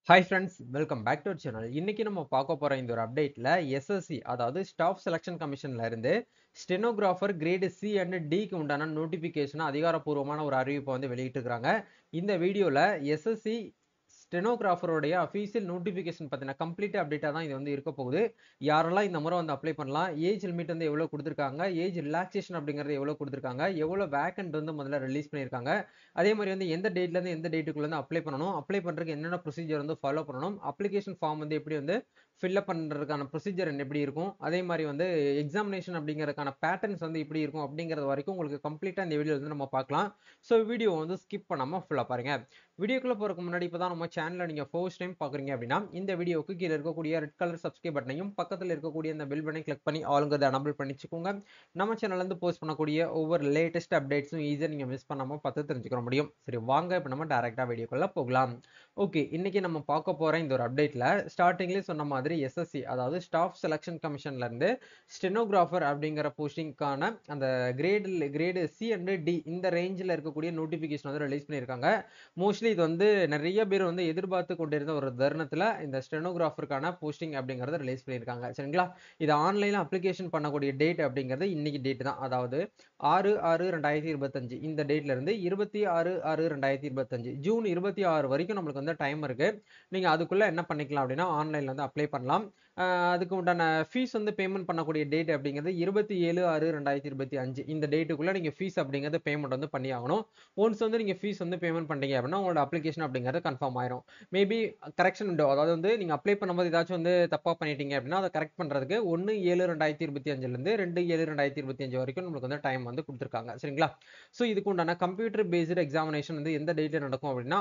Hi friends, welcome back to our channel. இன்னைக்கு நம்ம பார்க்க போற இந்த ஒரு அப்டேட்ல SSC அதாவது ஸ்டாஃப் செலக்ஷன் கமிஷன்ல இருந்து ஸ்டெனோகிராஃபர் கிரேட் C அண்ட் Dக்கு உண்டான நோட்டிபிகேஷன் அதிகாரப்பூர்வமான ஒரு அறிவிப்பை வந்து வெளியிட்டிருக்காங்க. இந்த வீடியோல SSC ஸ்டெனோகிராஃபருடைய அஃபீஷியல் நோட்டிஃபிகேஷன் பத்தின கம்ப்ளீட் அப்டேட்டா தான் இது வந்து இருக்க போகுது. யாரெல்லாம் இந்த முறை வந்து அப்ளை பண்ணலாம், ஏஜ் லிமிட் வந்து எவ்வளவு கொடுத்திருக்காங்க, ஏஜ் ரிலாக்சேஷன் அப்படிங்கறது எவ்வளவு கொடுத்திருக்காங்க, எவ்வளவு வேக்கன்ட் வந்து முதல்ல ரிலீஸ் பண்ணிருக்காங்க, அதே மாதிரி வந்து எந்த டேட்ல இருந்து எந்த டேட்டுக்குள்ள வந்து அப்ளை பண்ணணும், அப்ளை பண்றதுக்கு என்னென்ன ப்ரொசீஜர் வந்து ஃபாலோ பண்ணணும், அப்ளிகேஷன் ஃபார்ம் வந்து எப்படி வந்து ஃபில் அப் பண்றதுக்கான ப்ரொசீஜர் எப்படி இருக்கும், அதே மாதிரி வந்து எக்ஸாமினேஷன் அப்படிங்கறதுக்கான பேட்டர்ன்ஸ் வந்து எப்படி இருக்கும் அப்படிங்கிறது வரைக்கும் உங்களுக்கு கம்ப்ளீட்டா இந்த வீடியோல வந்து நம்ம பார்க்கலாம். ஸோ வீடியோ வந்து ஸ்கிப் பண்ணாம ஃபுல்லா பாருங்க. வீடியோக்குள்ள போறதுக்கு முன்னாடி இப்பதான் நம்ம சேனலை நீங்க ஃபர்ஸ்ட் டைம் பாக்குறீங்க அப்படின்னா இந்த வீடியோக்கு கீழே இருக்கக்கூடிய ரெட் கலர் சப்ஸ்கிரைப் பட்டனையும் பக்கத்துல இருக்கக்கூடிய இந்த பெல் பட்டனை கிளிக் பண்ணி ஆளுங்கிறத எனபிள் பண்ணிச்சுக்கோங்க. நம்ம சேனல்ல இருந்து போஸ்ட் பண்ணக்கூடிய ஒவ்வொரு லேட்டஸ்ட் அப்டேட்ஸும் ஈஸியா நீங்க மிஸ் பண்ணாம பார்த்து தெரிஞ்சுக்க முடியும். சரி வாங்க இப்ப நம்ம டைரக்டா வீடியோக்குள்ள போகலாம். ஓகே, இன்னைக்கு நம்ம பார்க்க போற இந்த ஒரு அப்டேட்ல ஸ்டார்டிங்லேயே சொன்ன மாதிரி SSC அதாவது ஸ்டாஃப் செலக்ஷன் கமிஷன்ல இருந்து ஸ்டெனோகிராஃபர் அப்படிங்கிற போஸ்டிங்கான அந்த கிரேடு C அண்ட் D இந்த ரேஞ்சில் இருக்கக்கூடிய நோட்டிபிகேஷன் வந்து ரிலீஸ் பண்ணியிருக்காங்க. மோஸ்ட்லி இது வந்து நிறைய பேர் வந்து எதிர்பார்த்து கொண்டிருந்த ஒரு தருணத்துல இந்த ஸ்டெனோகிராஃபருக்கான போஸ்டிங் அப்படிங்கறத ரிலீஸ் பண்ணியிருக்காங்க. சரிங்களா, இது ஆன்லைன்ல அப்ளிகேஷன் பண்ணக்கூடிய டேட் அப்படிங்கிறது இன்னைக்கு டேட் தான். அதாவது 6/6/2025 இந்த டேட்ல இருந்து 26/6/2025 ஜூன் 26 வரைக்கும் நம்மளுக்கு வந்து டைம் இருக்கு. நீங்க அதுக்குள்ள என்ன பண்ணிக்கலாம் அப்படின்னா ஆன்லைன்ல வந்து அப்ளை பண்ணலாம். அதுக்கு உண்டான ஃபீஸ் வந்து பேமெண்ட் பண்ணக்கூடிய டேட் அப்படிங்கிறது 27/6/2025 இந்த டேட்டுக்குள்ள நீங்க ஃபீஸ் அப்படிங்கிறது பேமெண்ட் வந்து பண்ணி ஆகணும். ஒன்ஸ் வந்து நீங்க ஃபீஸ் வந்து பேமெண்ட் பண்ணீங்க அப்படின்னா உங்களோட அப்ளிகேஷன் அப்படிங்கிறது கன்ஃபார்ம் ஆயிரும். மேபி கரெக்ஷன் உண்டோ, அதாவது வந்து நீங்க அப்ளை பண்ணும்போது ஏதாச்சும் வந்து தப்பா பண்ணிட்டீங்க அப்படின்னா அதை கரெக்ட் பண்றதுக்கு 1/7/2025 இருந்து 2/7/2025 வரைக்கும் நம்மளுக்கு வந்து டைம் வந்து கொடுத்துருக்காங்க. சரிங்களா, ஸோ இதுக்கு உண்டான கம்ப்யூட்டர் பேஸ்டு எக்ஸாமினேஷன் வந்து எந்த டேட்ல நடக்கும் அப்படின்னா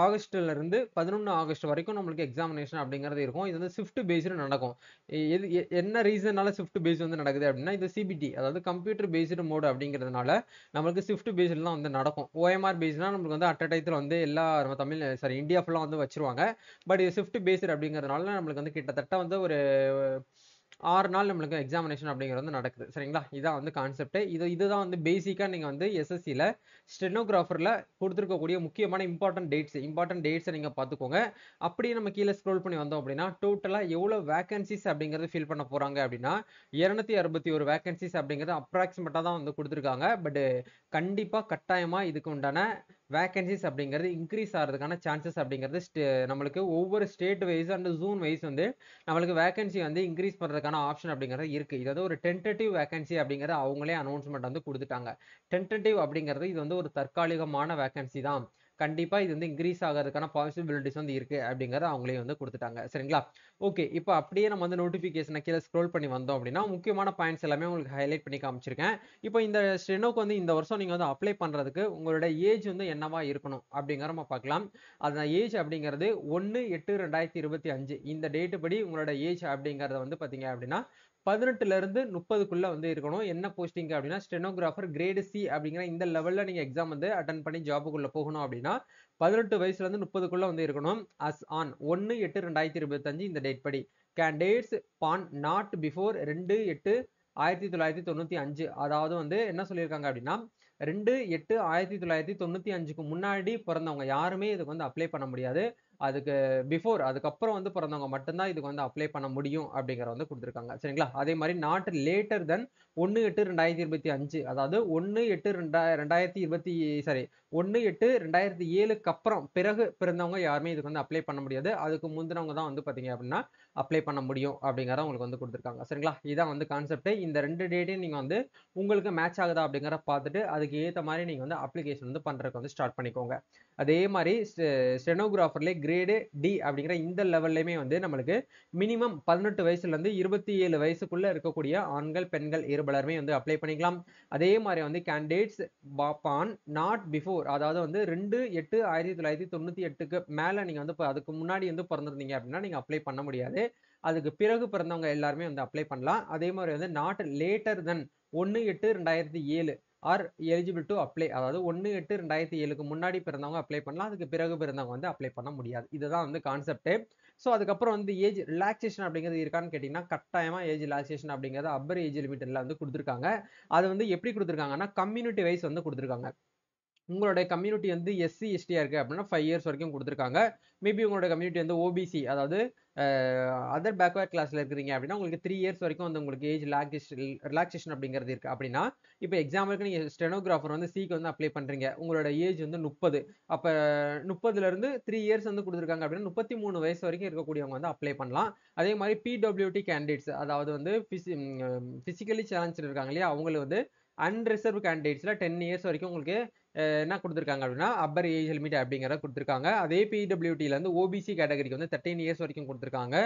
ஆகஸ்ட்ல இருந்து 11 ஆகஸ்ட் வரைக்கும் நம்மளுக்கு எக்ஸாமினேஷன் அப்படிங்கிறது இருக்கும். இது வந்து ஷிஃப்ட் பேஸ்டு நடக்கும். என்ன ரீசனால ஷிஃப்ட் பேஸ் வந்து நடக்குது அப்படின்னா இது CBT அதாவது கம்ப்யூட்டர் பேஸ்டு மோட் அப்படிங்கிறதுனால நம்மளுக்கு ஷிஃப்ட் பேஸ்டு தான் வந்து நடக்கும். OMR பேஸ்னா நம்மளுக்கு வந்து அட் அ டைத்துல வந்து எல்லா நம்ம தமிழ் சாரி இந்தியா ஃபுல்லா வந்து வச்சிருவாங்க. பட் இது ஷிஃப்ட் பேஸ்டு அப்படிங்கிறதுனால நம்மளுக்கு வந்து கிட்டத்தட்ட வந்து ஒரு 6 நாள் நம்மளுக்கு எக்ஸாமினேஷன் அப்படிங்கிறது வந்து நடக்குது. சரிங்களா, இதான் வந்து கான்செப்ட். இதுதான் வந்து பேசிக்கா நீங்க வந்து SSCல ஸ்டெனோகிராஃபர்ல கொடுத்துருக்கக்கூடிய முக்கியமான இம்பார்ட்டன்ட் டேட்ஸை நீங்க பார்த்துக்கோங்க. அப்படியே நம்ம கீழே ஸ்க்ரோல் பண்ணி வந்தோம் அப்படின்னா டோட்டலா எவ்வளவு வேகன்சிஸ் அப்படிங்கிறது ஃபில் பண்ண போறாங்க அப்படின்னா 261 வேகன்சிஸ் அப்படிங்கிறது அப்ராக்சிமேட்டா தான் வந்து கொடுத்துருக்காங்க. பட் கண்டிப்பா கட்டாயமா இதுக்கு உண்டான வேகன்சிஸ் அப்படிங்கிறது இன்க்ரீஸ் ஆகிறதுக்கான சான்சஸ் அப்படிங்கிறது நம்மளுக்கு ஒவ்வொரு state wise and zone wise வந்து நம்மளுக்கு வேகன்சி வந்து இன்க்ரீஸ் பண்றதுக்கான ஆப்ஷன் அப்படிங்கிறது இருக்கு. இது வந்து ஒரு டென்டேட்டிவ் வேகன்சி அப்படிங்கிறது அவங்களே அனௌன்ஸ்மெண்ட் வந்து கொடுத்துட்டாங்க. டென்டேட்டிவ் அப்படிங்கிறது இது வந்து ஒரு தற்காலிகமான வேகன்சி தான். கண்டிப்பா இது வந்து இன்க்ரீஸ் ஆகிறதுக்கான பாசிபிலிட்டிஸ் வந்து இருக்கு அப்படிங்கறத அவங்களே வந்து கொடுத்துட்டாங்க. சரிங்களா, ஓகே, இப்போ அப்படியே நம்ம வந்து நோட்டிபிகேஷனை கீழே ஸ்க்ரோல் பண்ணி வந்தோம் அப்படின்னா முக்கியமான பாயிண்ட்ஸ் எல்லாமே உங்களுக்கு ஹைலைட் பண்ணி காமிச்சிருக்கேன். இப்போ இந்த ஸ்டெனோக்கு வந்து இந்த வருஷம் நீங்க வந்து அப்ளை பண்றதுக்கு உங்களோட ஏஜ் வந்து என்னவா இருக்கணும் அப்படிங்கிற நம்ம பார்க்கலாம். அந்த ஏஜ் அப்படிங்கிறது 1/8/2025 இந்த டேட் படி உங்களோட ஏஜ் அப்படிங்கறத வந்து பாத்தீங்க அப்படின்னா 18ல இருந்து 30க்குள்ள வந்து இருக்கணும். என்ன போஸ்டிங் அப்படின்னா ஸ்டெனோகிராஃபர் கிரேடு C அப்படிங்கிற இந்த லெவல்ல நீங்க எக்ஸாம் வந்து அட்டன் பண்ணி ஜாபுக்குள்ள போகணும் அப்படின்னா 18 வயசுல இருந்து 30க்குள்ள வந்து இருக்கணும். அஸ் ஆன் 1/8/2025 இந்த டேட் படி கேண்டிடேட்ஸ் பான் நாட் பிஃபோர் 2/8/1995 அதாவது வந்து என்ன சொல்லியிருக்காங்க அப்படின்னா 2/8/1995க்கு முன்னாடி பிறந்தவங்க யாருமே இதுக்கு வந்து அப்ளை பண்ண முடியாது. அதுக்கு பிஃபோர் அதுக்கப்புறம் வந்து பிறந்தவங்க மட்டும்தான் இதுக்கு வந்து அப்ளை பண்ண முடியும் அப்படிங்கிற வந்து கொடுத்துருக்காங்க. சரிங்களா, அதே மாதிரி நாட் லேட்டர் தென் 1/8/2025 அதாவது 1/8/2020 சாரி 1/8/2007க்கு அப்புறம் பிறகு பிறந்தவங்க யாருமே இதுக்கு வந்து அப்ளை பண்ண முடியாது. அதுக்கு முந்தினவங்க தான் வந்து பாத்தீங்க அப்படின்னா அப்ளை பண்ண முடியும் அப்படிங்கறத உங்களுக்கு வந்து கொடுத்துருக்காங்க. சரிங்களா, இதான் வந்து கான்செப்ட். இந்த ரெண்டு டேட்டையும் நீங்க வந்து உங்களுக்கு மேட்ச் ஆகுதா அப்படிங்கிற பார்த்துட்டு அதுக்கு ஏத்த மாதிரி நீங்க வந்து அப்ளிகேஷன் வந்து பண்றதுக்கு வந்து ஸ்டார்ட் பண்ணிக்கோங்க. அதே மாதிரி ஸ்டெனோகிராஃபர்லேயே கிரேடு D அப்படிங்கிற இந்த லெவல்லையுமே வந்து நம்மளுக்கு மினிமம் 18 வயசுல இருந்து 27 வயசுக்குள்ள இருக்கக்கூடிய ஆண்கள் பெண்கள் இருபலருமே வந்து அப்ளை பண்ணிக்கலாம். அதே மாதிரி வந்து கேண்டிடேட்ஸ் பான் நாட் பிஃபோர் அதாவது வந்து 2/8/1998க்கு மேல நீங்க வந்து அதுக்கு முன்னாடி வந்து பிறந்திருந்தீங்க அப்படின்னா நீங்க அப்ளை பண்ண முடியாது. அதுக்கு பிறகு பிறந்தவங்க எல்லாருமே வந்து அப்ளை பண்ணலாம். அதே மாதிரி வந்து not later then 1/8/2007 are eligible to apply அதாவது 1/8/2007க்கு முன்னாடி பிறந்தவங்க அப்ளை பண்ணலாம். அதுக்கு பிறகு பிறந்தவங்க வந்து அப்ளை பண்ண முடியாது. இதுதான் வந்து கான்செப்ட். ஸோ அதுக்கப்புறம் வந்து ஏஜ் ரிலாக்சேஷன் அப்படிங்கிறது இருக்கான்னு கேட்டீங்கன்னா கட்டாயமா ஏஜ் ரிலாக்சேஷன் அப்படிங்கிறது அப்பர் ஏஜ் லிமிட்ல வந்து கொடுத்துருக்காங்க. அது வந்து எப்படி கொடுத்துருக்காங்கன்னா கம்யூனிட்டி வைஸ் வந்து கொடுத்துருக்காங்க. உங்களோட கம்யூனிட்டி வந்து எஸ்சி எஸ்டியா இருக்கு அப்படின்னா 5 இயர்ஸ் வரைக்கும் கொடுத்துருக்காங்க. மேபி உங்களோட கம்யூனிட்டி வந்து ஓபிசி, அதாவது அதர் பேக்வர்ட் கிளாஸ்ல இருக்கிறீங்க அப்படின்னா உங்களுக்கு 3 இயர்ஸ் வரைக்கும் வந்து உங்களுக்கு ஏஜ் ரிலாக்ஸேஷன் அப்படிங்கிறது இருக்கு. அப்படின்னா இப்போ எக்ஸாம்பிளுக்கு நீங்க ஸ்டெனோகிராஃபர் வந்து சிக்கு வந்து அப்ளை பண்றீங்க, உங்களோட ஏஜ் வந்து 30, அப்ப 30ல இருந்து 3 இயர்ஸ் வந்து கொடுத்துருக்காங்க அப்படின்னா 33 வயசு வரைக்கும் இருக்கக்கூடியவங்க வந்து அப்ளை பண்ணலாம். அதே மாதிரி பிடபிள்யூடி கேண்டிடேட்ஸ், அதாவது வந்து பிசிக்கலி சேலஞ்ச் இருக்காங்க இல்லையா, அவங்களுக்கு வந்து அன்ரிசர்வ் கேண்டிடேட்ஸ்ல 10 இயர்ஸ் வரைக்கும் உங்களுக்கு என்ன கொடுத்துருக்காங்க அப்படின்னா அப்பர் ஏஜ் லிமிட் அப்படிங்கிறத கொடுத்துருக்காங்க. அதே பிடபிள்யூடியில் வந்து ஓபிசி கேட்டகரிக்கு வந்து 13 இயர்ஸ் வரைக்கும் கொடுத்துருக்காங்க.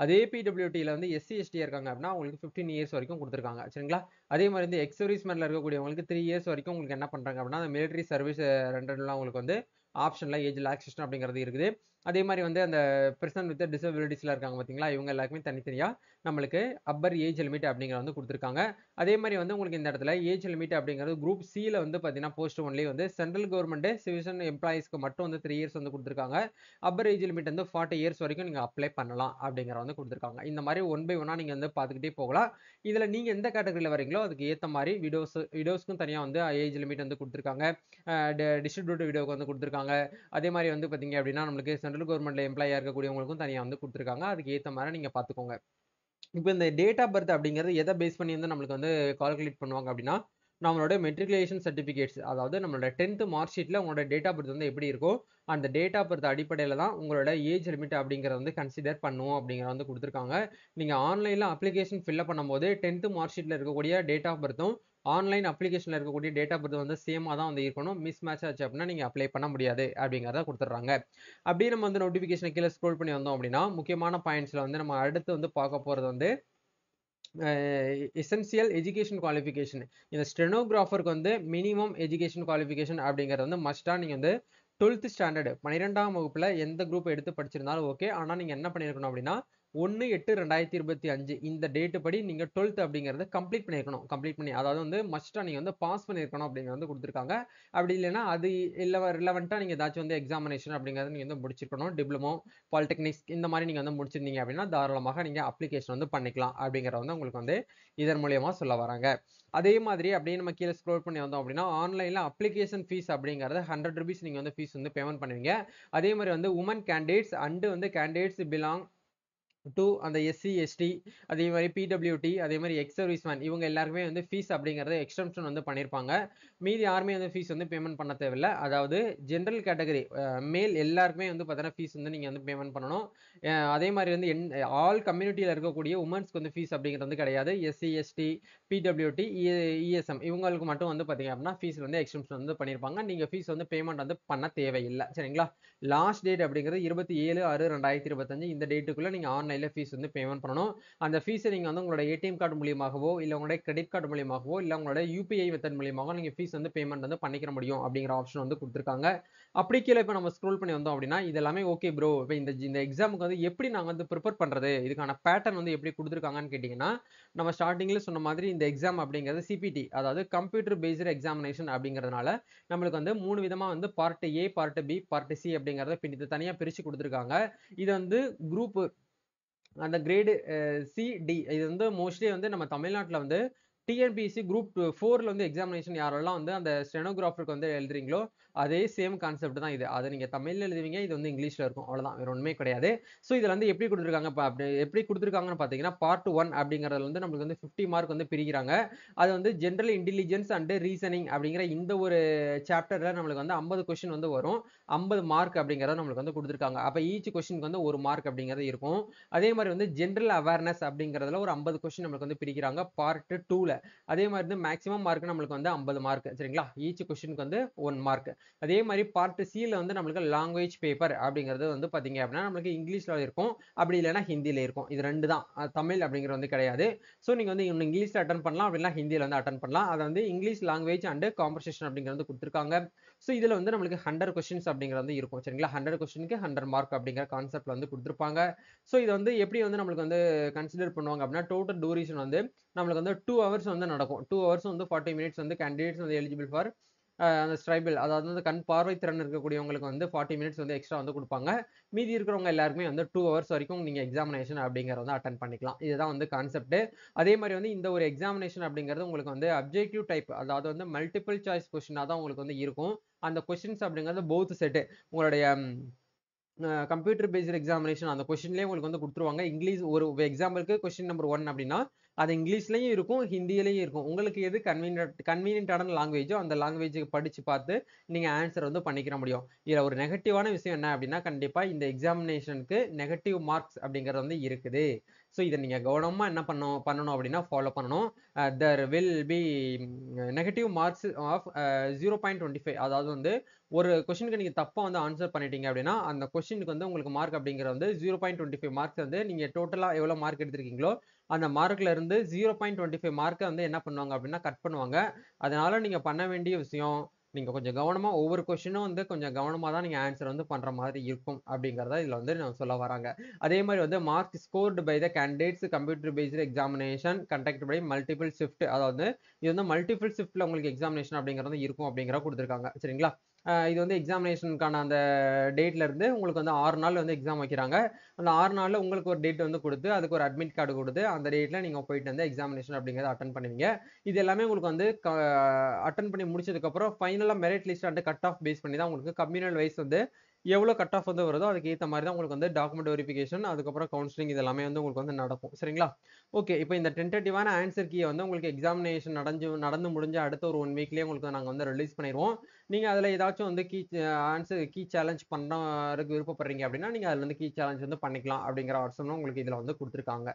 அதே பிடபிள்யூடியில் வந்து எஸ்சி எஸ்டி இருக்காங்க அப்படின்னா உங்களுக்கு 15 இயர்ஸ் வரைக்கும் கொடுத்துருக்காங்க. சரிங்களா? அதே மாதிரி வந்து எக்ஸ் சர்வீஸ்மேன்ல இருக்கக்கூடியவங்களுக்கு 3 இயர்ஸ் வரைக்கும் உங்களுக்கு என்ன பண்றாங்க அப்படின்னா அந்த மிலிட்டரி சர்வீஸ் ரெண்டெல்லாம் உங்களுக்கு வந்து ஆப்ஷன்ல ஏஜ் ரிலாக்ஸேஷன் அப்படிங்கிறது இருக்குது. அதே மாதிரி வந்து அந்த பர்சன் வித் டிசபிலிட்டிஸ்ல இருக்காங்க பார்த்தீங்களா, இவங்க எல்லாருக்குமே தனித்தனியா நம்மளுக்கு அப்பர் ஏஜ் லிமிட் அப்படிங்கிறத வந்து கொடுத்துருக்காங்க. அதே மாதிரி வந்து உங்களுக்கு இந்த இடத்துல ஏஜ் லிமிட் அப்படிங்கிறது குரூப் சில வந்து பார்த்தீங்கன்னா போஸ்ட் ஒன்லி வந்து சென்ட்ரல் கவர்மெண்ட் சிவிஷன் எம்ப்ளாயிஸ்க்கு மட்டும் வந்து 3 இயர்ஸ் வந்து கொடுத்துருக்காங்க. அப்பர் ஏஜ் லிமிட் வந்து 40 இயர்ஸ் வரைக்கும் நீங்க அப்ளை பண்ணலாம் அப்படிங்கிற வந்து கொடுத்துருக்காங்க. இந்த மாதிரி ஒன் பை ஒன்னா நீங்க வந்து பார்த்துக்கிட்டே போகலாம். இதுல நீங்க எந்த கேட்டகரியில வரீங்களோ அதுக்கு ஏற்ற மாதிரி விடோஸ்க்கும் தனியா வந்து ஏஜ் லிமிட் வந்து கொடுத்துருக்காங்க. டிஸ்ட்ரிபியூட்டிவ் விடோக்கு வந்து கொடுத்துருக்காங்க. அதே மாதிரி வந்து பார்த்தீங்க அப்படின்னா நம்மளுக்கு சென்ட்ரல் கவர்மெண்ட்ல எம்ப்ளாயா இருக்கக்கூடியவங்களுக்கும் தனியாக வந்து கொடுத்துருக்காங்க. அதுக்கு ஏற்ற மாதிரி நீங்க பார்த்துக்கோங்க. இப்போ இந்த டேட் ஆஃப் பர்த் அப்படிங்கிறது எதை பேஸ் பண்ணி வந்து நம்மளுக்கு வந்து கால்குலேட் பண்ணுவாங்க அப்படின்னா நம்மளோட மெட்ரிகுலேஷன் சர்டிஃபிகேட்ஸ், அதாவது நம்மளோட 10th மார்க் ஷீட்ல உங்களோட டேட் ஆஃப் பர்த் வந்து எப்படி இருக்கோ அந்த டேட் ஆஃப் பர்த் அடிப்படையில் தான் உங்களோட ஏஜ் லிமிட் அப்படிங்கிறத வந்து கன்சிடர் பண்ணுவோம் அப்படிங்கிறத வந்து கொடுத்துருக்காங்க. நீங்க ஆன்லைன்ல அப்ளிகேஷன் ஃபில்அப் பண்ணும்போது 10th மார்க் ஷீட்ல இருக்கக்கூடிய டேட் ஆஃப் பர்த்தும் ஆன்லைன் அப்ளிகேஷன்ல இருக்கக்கூடிய டேட் ஆஃப் பர்த் வந்து சேமா தான் வந்து இருக்கணும். மிஸ் மேட்ச் ஆச்சு அப்படின்னா நீங்க அப்ளை பண்ண முடியாது அப்படிங்கிறத கொடுத்துட்றாங்க. அப்படியே நம்ம வந்து நோட்டிஃபிகேஷன் கீழே ஸ்க்ரோல் பண்ணி வந்தோம் அப்படின்னா முக்கியமான பாயிண்ட்ஸ்ல வந்து நம்ம அடுத்து வந்து பார்க்க போறது வந்து எசென்சியல் எஜுகேஷன் குவாலிஃபிகேஷன். இந்த ஸ்டெனோகிராஃபருக்கு வந்து மினிமம் எஜுகேஷன் குவாலிஃபிகேஷன் அப்படிங்கிறது வந்து மஸ்டா நீங்க வந்து 12th ஸ்டாண்டர்டு 12ஆம் வகுப்புல எந்த குரூப் எடுத்து படிச்சிருந்தாலும் ஓகே. ஆனா நீங்க என்ன பண்ணிருக்கணும் அப்படின்னா 1/8/2025 இந்த டேட் படி நீங்க 12th அப்படிங்கறத கம்ப்ளீட் பண்ணிருக்கணும். கம்ப்ளீட் பண்ணி அதாவது வந்து மஸ்டா நீங்க வந்து பாஸ் பண்ணிருக்கணும் அப்படிங்கிறது வந்து கொடுத்துருக்காங்க. அப்படி இல்லைன்னா அது ரிலவெண்டா நீங்க ஏதாச்சும் வந்து எக்ஸாமினேஷன் அப்படிங்கறத நீங்க வந்து முடிச்சிருக்கணும். டிப்ளமோ, பாலிடெக்னிக்ஸ் இந்த மாதிரி நீங்க வந்து முடிச்சிருந்தீங்க அப்படின்னா தாராளமாக நீங்க அப்ளிகேஷன் வந்து பண்ணிக்கலாம் அப்படிங்கறத வந்து உங்களுக்கு வந்து இதன் மூலியமா சொல்ல வராங்க. அதே மாதிரி அப்படியே நம்ம கீழே ஸ்க்ரோல் பண்ணி வந்தோம் அப்படின்னா ஆன்லைன்ல அப்ளிகேஷன் ஃபீஸ் அப்படிங்கறது 100 rupees நீங்க வந்து ஃபீஸ் வந்து பேமெண்ட் பண்ணுவீங்க. அதே மாதிரி வந்து உமன் கேண்டிடேட்ஸ் அண்ட் வந்து கேண்டிடேட்ஸ் பிலாங் டு அந்த எஸ்சி எஸ்டி, அதே மாதிரி பிடபிள்யூடி, அதே மாதிரி எக்ஸ் சர்வீஸ்மேன் இவங்க எல்லாருக்குமே வந்து ஃபீஸ் அப்படிங்கறத எக்ஸ்டென்ஷன் வந்து பண்ணிருப்பாங்க. மீதி யாருமே வந்து ஃபீஸ் வந்து பேமெண்ட் பண்ண தேவையில்ல. அதாவது ஜென்ரல் கேட்டகரி மேல் எல்லாருக்குமே வந்து பார்த்தீங்கன்னா ஃபீஸ் வந்து நீங்க வந்து பேமெண்ட் பண்ணணும். அதே மாதிரி வந்து ஆல் கம்யூனிட்டியில இருக்கக்கூடிய உமன்ஸ்க்கு வந்து ஃபீஸ் அப்படிங்கிறது வந்து கிடையாது. எஸ்சி எஸ்டி, பிடபிள்யூடி, இஎஸ்எம் இவங்களுக்கு மட்டும் வந்து பார்த்தீங்க அப்படின்னா ஃபீஸ் வந்து எக்ஸ்டென்ஷன் வந்து பண்ணியிருப்பாங்க. நீங்க ஃபீஸ் வந்து பேமெண்ட் வந்து பண்ண தேவையில்லை. சரிங்களா? லாஸ்ட் டேட் அப்படிங்கிறது 27/6/2025 இந்த டேட்டுக்குள்ள நீங்க ஆன்லைன்ல ஃபீஸ் வந்து பேமெண்ட் பண்ணணும். அந்த ஃபீஸை நீங்க வந்து உங்களோட ஏடிஎம் கார்டு மூலியமாகவோ இல்ல உங்களோட கிரெடிட் கார்டு மூலியமாகவோ இல்ல உங்களோட யூபிஐ மெத்தட் மூலியமாகவோ நீங்க ஃபீஸ் வந்து பேமெண்ட் வந்து பண்ணிக்க முடியும் அப்படிங்கிற ஆப்ஷன் வந்து கொடுத்துருக்காங்க. அப்படி கீழே இப்போ நம்ம ஸ்க்ரோல் பண்ணி வந்தோம் அப்படின்னா இது எல்லாமே ஓகே ப்ரோ, இப்போ இந்த எக்ஸாமுக்கு வந்து எப்படி நாங்க வந்து ப்ரிப்பேர் பண்றது, இதுக்கான பேட்டர்ன் வந்து எப்படி கொடுத்துருக்காங்கன்னு கேட்டீங்கன்னா நம்ம ஸ்டார்டிங்ல சொன்ன மாதிரி இந்த எக்ஸாம் அப்படிங்கிறது சிபிடி, அதாவது கம்ப்யூட்டர் பேஸ்டு எக்ஸாமினேஷன் அப்படிங்கிறதுனால நம்மளுக்கு வந்து 3 விதமா வந்து part A, part B, part C அப்படிங்கறத பிரித்து தனியா பிரிச்சு கொடுத்துருக்காங்க. இது வந்து குரூப் அந்த கிரேடு சி டி இது வந்து மோஸ்ட்லி வந்து நம்ம தமிழ்நாட்டில் வந்து டிஎன்பிஎஸ்சி குரூப் 4ல வந்து எக்ஸாமினேஷன் யாரெல்லாம் வந்து அந்த ஸ்டெனோகிராஃபருக்கு வந்து எழுதுறீங்களோ அதே சேம் கான்செப்ட் தான் இது. அதை நீங்க தமிழ்ல எழுதுவீங்க, இது வந்து இங்கிலீஷ்ல இருக்கும், அவ்வளவுதான், வேற ஒண்ணுமே கிடையாது. ஸோ இதுல வந்து எப்படி கொடுத்துருக்காங்க அப்படி எப்படி கொடுத்துருக்காங்கன்னு பாத்தீங்கன்னா பார்ட் 1 அப்படிங்கறதுல வந்து நம்மளுக்கு வந்து 50 மார்க் வந்து பிரிக்கிறாங்க. அது வந்து ஜென்ரல் இன்டெலிஜென்ஸ் அண்ட் ரீசனிங் அப்படிங்கிற இந்த ஒரு சாப்டர்ல நம்மளுக்கு வந்து 50 கொஸ்டின் வந்து வரும். 50 மார்க் அப்படிங்கறத நம்மளுக்கு வந்து கொடுத்துருக்காங்க. அப்ப ஈச் கொஸ்டினுக்கு வந்து 1 மார்க் அப்படிங்கிறது இருக்கும். அதே மாதிரி வந்து ஜென்ரல் அவேர்னஸ் அப்படிங்கறதுல ஒரு 50 கொஸ்டின் நம்மளுக்கு வந்து பிரிக்கிறாங்க பார்ட் 2ல. அதே மாதிரி வந்து மேக்ஸிமம் மார்க் நம்மளுக்கு வந்து 50 மார்க். சரிங்களா? ஈச் கொஸ்டினுக்கு வந்து 1 மார்க். அதே மாதிரி பார்ட் சில வந்து நம்மளுக்கு லாங்குவேஜ் பேப்பர் அப்படிங்கிறது வந்து பாத்தீங்க அப்படின்னா நம்மளுக்கு இங்கிலீஷ்ல இருக்கும், அப்படி இல்லைன்னா ஹிந்தியில இருக்கும். இது ரெண்டு தான், தமிழ் அப்படிங்கிறது வந்து கிடையாது. ஸோ நீங்க வந்து இங்கிலீஷ்ல அட்டன் பண்ணலாம், அப்படின்னா ஹிந்தியில வந்து அட்டன் பண்ணலாம். அதை வந்து இங்கிலீஷ் லாங்குவேஜ் அண்ட் காம்பன்சேஷன் அப்படிங்கிறது கொடுத்துருக்காங்க. ஸோ இதுல வந்து நம்மளுக்கு 100 கொஸ்டின்ஸ் அப்படிங்கிறது வந்து இருக்கும். சரிங்களா? 100 கொஸ்டினுக்கு 100 மார்க் அப்படிங்கிற கான்செப்ட்ல வந்து கொடுத்துருப்பாங்க. ஸோ இது வந்து எப்படி வந்து நம்மளுக்கு வந்து கன்சிடர் பண்ணுவாங்க அப்படின்னா டோட்டல் டூரேஷன் வந்து நம்மளுக்கு வந்து 2 hours வந்து நடக்கும். 2 hours வந்து 40 minutes வந்து கேண்டிடேட்ஸ் வந்து எலிஜிபிள் ஃபார் அந்த ஸ்ட்ரைபிள், அதாவது வந்து கண் பார்வை திறன் இருக்கக்கூடியவங்களுக்கு வந்து 40 minutes வந்து எக்ஸ்ட்ரா வந்து கொடுப்பாங்க. மீதி இருக்கிறவங்க எல்லாருமே வந்து 2 hours வரைக்கும் நீங்க எக்ஸாமினேஷன் அப்படிங்கறத வந்து அட்டன் பண்ணிக்கலாம். இதுதான் வந்து கான்செப்ட். அதே மாதிரி வந்து இந்த ஒரு எக்ஸாமினேஷன் அப்படிங்கிறது உங்களுக்கு வந்து அப்ஜெக்டிவ் டைப், அதாவது வந்து மல்டிபிள் சாய்ஸ் கொஸ்டினா தான் உங்களுக்கு வந்து இருக்கும். அந்த கொஸ்டின்ஸ் அப்படிங்கிறது போத் செட்டு உங்களுடைய கம்ப்யூட்டர் பேஸ்ட் எக்ஸாமினேஷன் அந்த கொஸ்டின்லேயே உங்களுக்கு வந்து கொடுத்துருவாங்க. இங்கிலீஷ் ஒரு எக்ஸாம்பிளுக்கு கொஸ்டின் நம்பர் 1 அப்படின்னா அது இங்கிலீஷ்லையும் இருக்கும், ஹிந்தியிலையும் இருக்கும். உங்களுக்கு எது கன்வீனியன்டான லாங்குவேஜோ அந்த லாங்குவேஜுக்கு படிச்சு பார்த்து நீங்க ஆன்சர் வந்து பண்ணிக்கிற முடியும். இதுல ஒரு நெகட்டிவான விஷயம் என்ன அப்படின்னா, கண்டிப்பா இந்த எக்ஸாமினேஷனுக்கு நெகட்டிவ் மார்க்ஸ் அப்படிங்கிறது வந்து இருக்குது. ஸோ இதை நீங்க கவனமா என்ன பண்ணணும் அப்படின்னா ஃபாலோ பண்ணணும். there will be negative marks of 0.25. அதாவது வந்து ஒரு கொஸ்டினுக்கு நீங்க தப்பா வந்து ஆன்சர் பண்ணிட்டீங்க அப்படின்னா அந்த கொஸ்டினுக்கு வந்து உங்களுக்கு மார்க் அப்படிங்கிறது வந்து 0.25 மார்க்ஸ் வந்து நீங்க டோட்டலா எவ்வளவு மார்க் எடுத்திருக்கீங்களோ அந்த மார்க்ல இருந்து 0.25 மார்க்கை வந்து என்ன பண்ணுவாங்க அப்படின்னா கட் பண்ணுவாங்க. அதனால நீங்க பண்ண வேண்டிய விஷயம், நீங்க கொஞ்சம் கவனமா ஒவ்வொரு கொஸ்டினும் வந்து கொஞ்சம் கவனமா தான் நீங்க ஆன்சர் வந்து பண்ற மாதிரி இருக்கும் அப்படிங்கறத இதுல வந்து நான் சொல்ல வராங்க. அதே மாதிரி வந்து mark scored by the candidates computer based examination conduct by multiple shift. அதாவது இது வந்து மல்டிபிள் ஷிஃப்ட்ல உங்களுக்கு எக்ஸாமினேஷன் அப்படிங்கிறது இருக்கும் அப்படிங்கிற கொடுத்துருக்காங்க. சரிங்களா? இது வந்து எக்ஸாமினேஷனுக்கான அந்த டேட்ல இருந்து உங்களுக்கு வந்து 6 நாள் வந்து எக்ஸாம் வைக்கிறாங்க. அந்த 6 நாள்ல உங்களுக்கு ஒரு டேட் வந்து கொடுத்து அதுக்கு ஒரு அட்மிட் கார்டு கொடுத்து அந்த டேட்ல நீங்க போயிட்டு வந்து எக்ஸாமினேஷன் அப்படிங்கறத அட்டன் பண்ணுவீங்க. இது எல்லாமே உங்களுக்கு வந்து அட்டன் பண்ணி முடிச்சதுக்கு அப்புறம் ஃபைனலா merit list and cut off base பண்ணி தான் உங்களுக்கு கம்யூனல் வைஸ் வந்து எவ்வளவு கட் ஆஃப் வந்து வருதோ அதுக்கு ஏற்ற மாதிரி தான் உங்களுக்கு வந்து டாக்குமெண்ட் வெரிஃபிகேஷன் அதுக்கப்புறம் கவுன்சிலிங் இது எல்லாமே வந்து உங்களுக்கு வந்து நடக்கும். சரிங்களா? ஓகே, இப்போ இந்த டென்டேட்டிவான ஆன்சர் கீயை வந்து உங்களுக்கு எக்ஸாமினேஷன் நடந்து முடிஞ்ச அடுத்த ஒரு 1 வீக்லயே உங்களுக்கு நாங்கள் வந்து ரிலீஸ் பண்ணிடுவோம். நீங்க அதுல ஏதாச்சும் வந்து ஆன்சர் கீ சேலஞ்ச் பண்றதுக்கு விருப்பப்படுறீங்க அப்படின்னா நீங்க அதுல வந்து கீ சேலஞ்ச் வந்து பண்ணிக்கலாம் அப்படிங்கிற ஆப்ஷனும் உங்களுக்கு இதுல வந்து கொடுத்துருக்காங்க.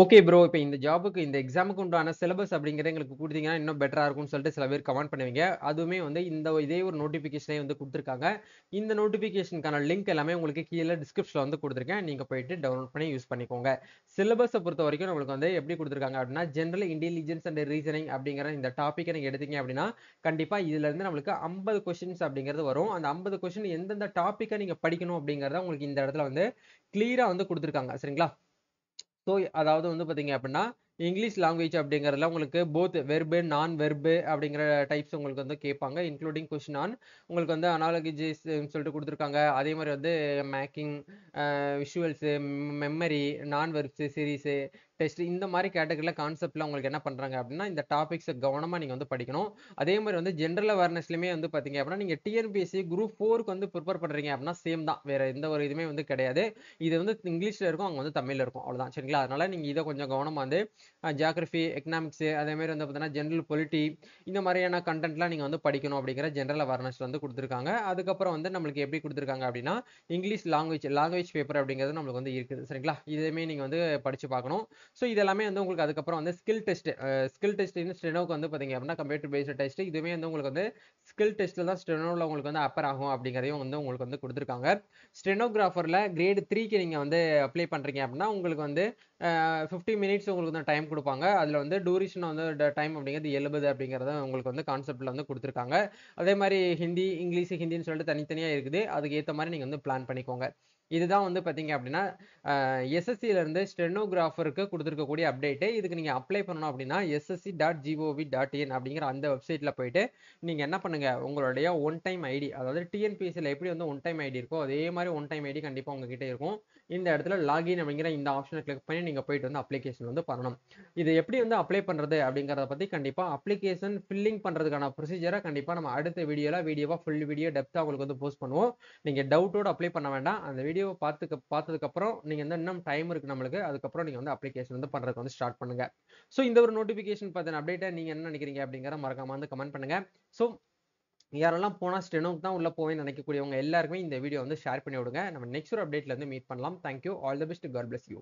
ஓகே ப்ரோ, இப்போ இந்த ஜாபுக்கு இந்த எக்ஸாமுக்கு உண்டான சிலபஸ் அப்படிங்கிறத எங்களுக்கு கொடுத்தீங்கன்னா இன்னும் பெட்டரா இருக்கும்னு சொல்லிட்டு சில பேர் கமெண்ட் பண்ணுவீங்க. அதுவுமே வந்து இதே ஒரு நோட்டிபிகேஷனே வந்து கொடுத்துருக்காங்க. இந்த நோட்டிபிகேஷனுக்கான லிங்க் எல்லாமே உங்களுக்கு கீழே டிஸ்கிரிப்ஷன்ல வந்து கொடுத்துருக்கேன். நீங்க போயிட்டு டவுன்லோட் பண்ணி யூஸ் பண்ணிக்கோங்க. சிலபஸை பொறுத்த வரைக்கும் நம்மளுக்கு வந்து எப்படி கொடுத்துருக்காங்க அப்படின்னா ஜெனரல் இன்டெலிஜென்ஸ் அண்ட் ரீசனிங் அப்படிங்கிற இந்த டாப்பிக்கை நீங்க எடுத்தீங்க அப்படின்னா கண்டிப்பா இதுல இருந்து நம்மளுக்கு 50 கொஸ்டின்ஸ் அப்படிங்கிறது வரும். அந்த 50 கொஸ்டின் எந்தெந்த டாப்பிக்கை நீங்க படிக்கணும் அப்படிங்கறத உங்களுக்கு இந்த இடத்துல வந்து கிளியரா வந்து கொடுத்துருக்காங்க. சரிங்களா? ஸோ அதாவது வந்து பார்த்தீங்க அப்படின்னா இங்கிலீஷ் லாங்குவேஜ் அப்படிங்கிறதுல உங்களுக்கு போத் வெர்பு நான் வெர்பு அப்படிங்கிற டைப்ஸ் உங்களுக்கு வந்து கேட்பாங்க. இன்க்ளூடிங் கொஸ்டின் ஆன் உங்களுக்கு வந்து அனாலஜிஸ் சொல்லிட்டு கொடுத்துருக்காங்க. அதே மாதிரி வந்து மேக்கிங், விஷுவல்ஸு, மெமரி, நான் வெர்ப்ஸு, சீரீஸு, டெஸ்ட் இந்த மாதிரி கேட்டகரியில் கான்செப்ட்ல உங்களுக்கு என்ன பண்ணுறாங்க அப்படின்னா இந்த டாபிக்ஸை கவனமாக நீங்கள் வந்து படிக்கணும். அதே மாதிரி வந்து ஜென்ரல் அவேர்னஸ்லையுமே வந்து பார்த்தீங்க அப்படின்னா நீங்கள் டிஎன்பிஎஸ்சி குரூப் 4க்கு வந்து ப்ரிப்பேர் பண்ணுறீங்க அப்படின்னா சேம் தான், வேற எந்த ஒரு இதுவுமே வந்து கிடையாது. இது வந்து இங்கிலீஷ்ல இருக்கும், அங்கே வந்து தமிழ்ல இருக்கும், அவ்வளோதான். சரிங்களா? அதனால நீங்க இதை கொஞ்சம் கவனமா வந்து ஜியாகிரபி, எக்கனாமிக்ஸ், அதே மாதிரி வந்து பார்த்தீங்கன்னா ஜென்ரல் பொலிட்டி இந்த மாதிரியான கண்டென்ட்லாம் நீங்க வந்து படிக்கணும் அப்படிங்கிற ஜென்ரல் அவேர்னஸ் வந்து கொடுத்துருக்காங்க. அதுக்கப்புறம் வந்து நம்மளுக்கு எப்படி கொடுத்துருக்காங்க அப்படின்னா இங்கிலீஷ் லாங்குவேஜ் பேப்பர் அப்படிங்கிறது நம்மளுக்கு வந்து இருக்குது. சரிங்களா? இதுவுமே நீங்க வந்து படிச்சு பார்க்கணும். ஸோ இதெல்லாமே வந்து உங்களுக்கு அதுக்கப்புறம் வந்து ஸ்கில் டெஸ்ட் ஸ்டெனோக்கு வந்து பார்த்தீங்க அப்படின்னா கம்ப்யூட்டர் பேஸ்ட் டெஸ்ட் இதுவுமே வந்து உங்களுக்கு வந்து ஸ்கில் டெஸ்ட்ல தான் ஸ்டெனோவில் உங்களுக்கு வந்து அப்பர் ஆகும் அப்படிங்கிறதையும் வந்து உங்களுக்கு வந்து கொடுத்துருக்காங்க. ஸ்டெனோகிராஃபர்ல கிரேட் 3க்கு நீங்க வந்து அப்ளை பண்றீங்க அப்படின்னா உங்களுக்கு வந்து 50 மினிட்ஸ் உங்களுக்கு வந்து டைம் கொடுப்பாங்க. அதுல வந்து டூரேஷன் வந்து டைம் அப்படிங்கிறது 70 அப்படிங்கறத உங்களுக்கு வந்து கான்செப்ட்ல வந்து கொடுத்துருக்காங்க. அதே மாதிரி இங்கிலீஷ் ஹிந்தின்னு சொல்லிட்டு தனித்தனியா இருக்குது. அதுக்கு ஏற்ற மாதிரி நீங்க வந்து பிளான் பண்ணிக்கோங்க. இதுதான் வந்து பாத்தீங்க அப்படின்னா எஸ்எஸ்சில இருந்து ஸ்டெனோகிராஃபருக்கு கொடுத்துருக்கக்கூடிய அப்டேட். இதுக்கு நீங்க அப்ளை பண்ணணும் அப்படின்னா ssc.gov.in அப்படிங்கிற அந்த வெப்சைட்ல போயிட்டு நீங்க என்ன பண்ணுங்க, உங்களுடைய ஒன் டைம் ஐடி, அதாவது டிஎன்பிஎஸ்சில எப்படி வந்து ஒன் டைம் ஐடி இருக்கோ அதே மாதிரி ஒன் டைம் ஐடி கண்டிப்பா உங்ககிட்ட இருக்கும். இந்த இடத்துல லாகின் அப்படிங்கிற இந்த ஆப்ஷனை கிளிக் பண்ணி நீங்க போயிட்டு வந்து அப்ளிகேஷன் வந்து பண்ணணும். இது எப்படி வந்து அப்ளை பண்றது அப்படிங்கறத பத்தி கண்டிப்பா அப்ளிகேஷன் ஃபில்லிங் பண்றதுக்கான ப்ரொசீஜரை கண்டிப்பா நம்ம அடுத்த வீடியோவா ஃபுல் வீடியோ டெப்தா உங்களுக்கு வந்து போஸ்ட் பண்ணுவோம். நீங்க டவுட்டோட அப்ளை பண்ண வேண்டாம். அந்த வீடியோவை பார்த்ததுக்கு அப்புறம் நீங்க வந்து இன்னும் டைம் இருக்கு நம்மளுக்கு, அதுக்கப்புறம் நீங்க வந்து அப்ளிகேஷன் வந்து பண்றதுக்கு வந்து ஸ்டார்ட் பண்ணுங்க. ஸோ இந்த ஒரு நோட்டிபிகேஷன் பார்த்த அப்டேட்டை நீங்க என்ன நினைக்கிறீங்க அப்படிங்கிற மறக்காம வந்து கமெண்ட் பண்ணுங்க. ஸோ யாரெல்லாம் போனா ஸ்டெனோக்கு தான் உள்ள போவேன்னு நினைக்கக்கூடியவங்க எல்லாருக்குமே இந்த வீடியோ வந்து ஷேர் பண்ணி விடுங்க. நம்ம நெக்ஸ்ட் ஒரு அப்டேட்ல இருந்து மீட் பண்ணலாம். Thank you, all the best, God bless you.